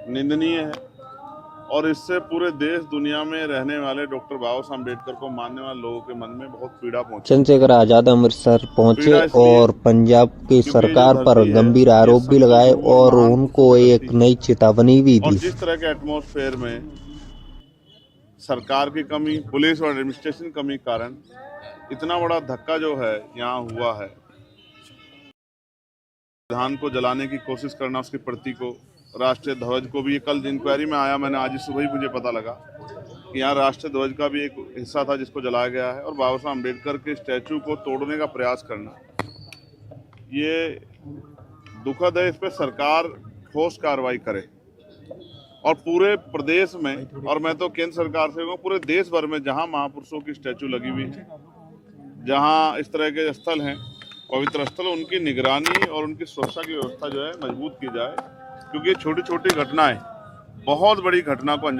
निंदनीय है और इससे पूरे देश दुनिया में रहने वाले डॉक्टर बाबा साहब अम्बेडकर को मानने वाले लोगों के मन में बहुत पीड़ा पहुंची। चंद्रशेखर आजाद अमृतसर पहुंचे पीड़ा इसलिए और पंजाब की क्योंकि ये जो सरकार पर धरती है गंभीर ये आरोप भी संतों लगाए गुरु और और महान उनको पुरुषों की एक धरती है। नई चेतावनी भी और दी। जिस तरह के एटमॉस्फेयर में सरकार की कमी, पुलिस और एडमिनिस्ट्रेशन कमी के कारण इतना बड़ा धक्का जो है यहाँ हुआ है, संविधान को जलाने की कोशिश करना, उसकी प्रति को, राष्ट्रीय ध्वज को भी, कल इंक्वायरी में आया, मैंने आज सुबह ही मुझे पता लगा कि यहाँ राष्ट्रीय ध्वज का भी एक हिस्सा था जिसको जलाया गया है, और बाबा साहब अम्बेडकर के स्टैचू को तोड़ने का प्रयास करना, ये दुखद है। इस पर सरकार ठोस कार्रवाई करे और पूरे प्रदेश में, और मैं तो केंद्र सरकार से कहूँ पूरे देश भर में जहाँ महापुरुषों की स्टैचू लगी हुई है, जहाँ इस तरह के स्थल हैं, पवित्र स्थल, उनकी निगरानी और उनकी सुरक्षा की व्यवस्था जो है मजबूत की जाए, क्योंकि ये छोटी छोटी घटनाएं बहुत बड़ी घटना को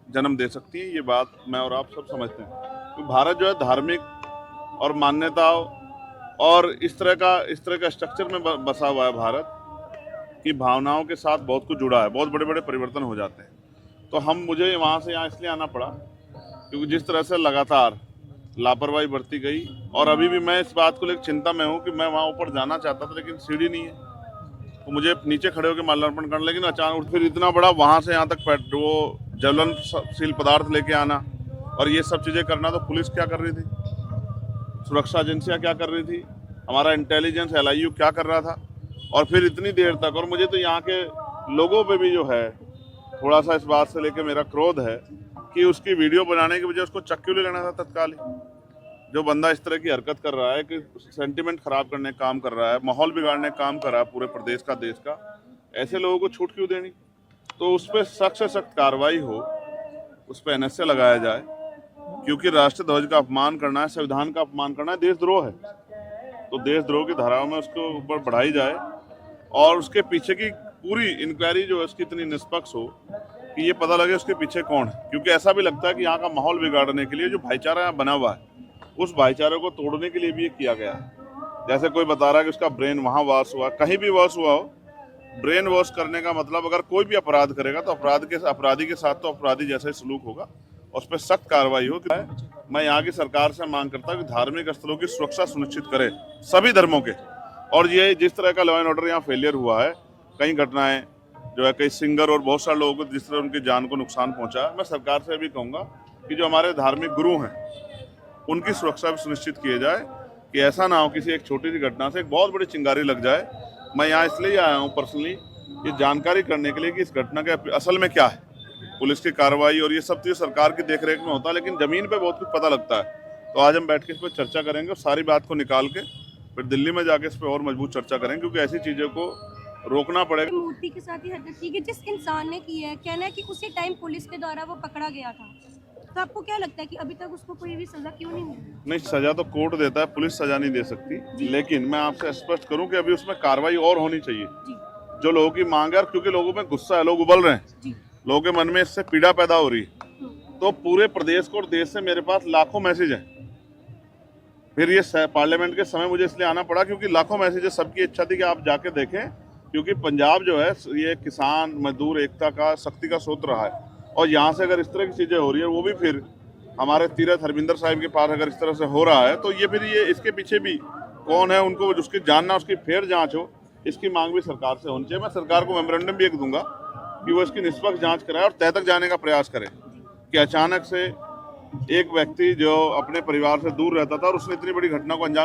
जन्म दे सकती है। ये बात मैं और आप सब समझते हैं कि भारत जो है धार्मिक और मान्यताओं और इस तरह का स्ट्रक्चर में बसा हुआ है भारत की भावनाओं के साथ बहुत कुछ जुड़ा है, बहुत बड़े बड़े परिवर्तन हो जाते हैं। तो मुझे वहाँ से यहाँ इसलिए आना पड़ा क्योंकि जिस तरह से लगातार लापरवाही बरती गई, और अभी भी मैं इस बात को लेकर चिंता में हूँ कि मैं वहाँ ऊपर जाना चाहता था लेकिन सीढ़ी नहीं है, तो मुझे नीचे खड़े होकर माल्यार्पण करना, लेकिन अचानक फिर इतना बड़ा वहाँ से यहाँ तक वो ज्वलनशील पदार्थ लेके आना और ये सब चीज़ें करना, तो पुलिस क्या कर रही थी, सुरक्षा एजेंसियाँ क्या कर रही थी, हमारा इंटेलिजेंस LIU क्या कर रहा था, और फिर इतनी देर तक। और मुझे तो यहाँ के लोगों पे भी जो है थोड़ा सा इस बात से लेके मेरा क्रोध है कि उसकी वीडियो बनाने की वजह उसको चक्कू ले लेना था तत्काल ही। जो बंदा इस तरह की हरकत कर रहा है कि सेंटिमेंट खराब करने का काम कर रहा है, माहौल बिगाड़ने का काम कर रहा है पूरे प्रदेश का, देश का, ऐसे लोगों को छूट क्यों देनी। तो उस पर सख्त से सख्त कार्रवाई हो, उस पर NSA लगाया जाए, क्योंकि राष्ट्रीय ध्वज का अपमान करना है, संविधान का अपमान करना है, देशद्रोह है। तो देशद्रोह की धाराओं में उसको ऊपर बढ़ाई जाए और उसके पीछे की पूरी इंक्वायरी जो है उसकी इतनी निष्पक्ष हो कि ये पता लगे उसके पीछे कौन है। क्योंकि ऐसा भी लगता है कि यहाँ का माहौल बिगाड़ने के लिए जो भाईचारा यहाँ बना हुआ है, उस भाईचारे को तोड़ने के लिए भी ये किया गया है। जैसे कोई बता रहा है कि उसका ब्रेन वहाँ वॉश हुआ, कहीं भी वॉश हुआ हो, ब्रेन वॉश करने का मतलब अगर कोई भी अपराध करेगा तो अपराधी के साथ तो अपराधी जैसा ही सलूक होगा, उस पर सख्त कार्रवाई हो। मैं यहाँ की सरकार से मांग करता हूँ कि धार्मिक स्थलों की सुरक्षा सुनिश्चित करे सभी धर्मों के। और ये जिस तरह का लॉ एंड ऑर्डर यहाँ फेलियर हुआ है, कई घटनाएं जो है, कई सिंगर और बहुत सारे लोगों को जिस तरह उनकी जान को नुकसान पहुंचा है, मैं सरकार से भी कहूँगा कि जो हमारे धार्मिक गुरु हैं उनकी सुरक्षा भी सुनिश्चित किए जाए कि ऐसा ना हो किसी एक छोटी सी घटना से एक बहुत बड़ी चिंगारी लग जाए। मैं यहाँ इसलिए आया हूँ पर्सनली ये जानकारी करने के लिए कि इस घटना के असल में क्या है, पुलिस की कार्रवाई और ये सब चीज़ सरकार की देखरेख में होता है, लेकिन ज़मीन पे बहुत कुछ पता लगता है। तो आज हम बैठ के इस पर चर्चा करेंगे और सारी बात को निकाल के फिर दिल्ली में जाके इस पर और मजबूत चर्चा करेंगे, क्योंकि ऐसी चीज़ों को रोकना पड़ेगा। मूर्ति के साथ ही हरकत की गई, जिस इंसान ने की है, कहना है कि उसी टाइम पुलिस के द्वारा वो पकड़ा गया था। तो आपको क्या लगता है कि अभी तक उसको कोई भी सजा क्यों नहीं मिली? नहीं, सजा तो कोर्ट देता है, पुलिस सजा नहीं दे सकती, लेकिन मैं आपसे स्पष्ट करूं कि अभी उसमें कार्रवाई और होनी चाहिए। जो लोगों की मांग है, क्योंकि लोगों में गुस्सा है, लोग उबल रहे हैं, लोगों के मन में इससे पीड़ा पैदा हो रही है। तो पूरे प्रदेश को और देश से मेरे पास लाखों मैसेज हैं। फिर ये पार्लियामेंट के समय मुझे इसलिए आना पड़ा क्योंकि लाखों मैसेजेस, सबकी इच्छा थी कि आप जाके देखें, क्योंकि पंजाब जो है ये किसान मजदूर एकता का, शक्ति का स्रोत रहा है। और यहाँ से अगर इस तरह की चीज़ें हो रही है, वो भी फिर हमारे तीरथ हरमिंदर साहिब के पास अगर इस तरह से हो रहा है, तो ये फिर ये इसके पीछे भी कौन है, उनको उसकी जानना, उसकी फेर जांच हो, इसकी मांग भी सरकार से होनी चाहिए। मैं सरकार को मेमोरेंडम भी एक दूंगा कि वो इसकी निष्पक्ष जांच कराए और तह तक जाने का प्रयास करे कि अचानक से एक व्यक्ति जो अपने परिवार से दूर रहता था और उसने इतनी बड़ी घटना को अंजाम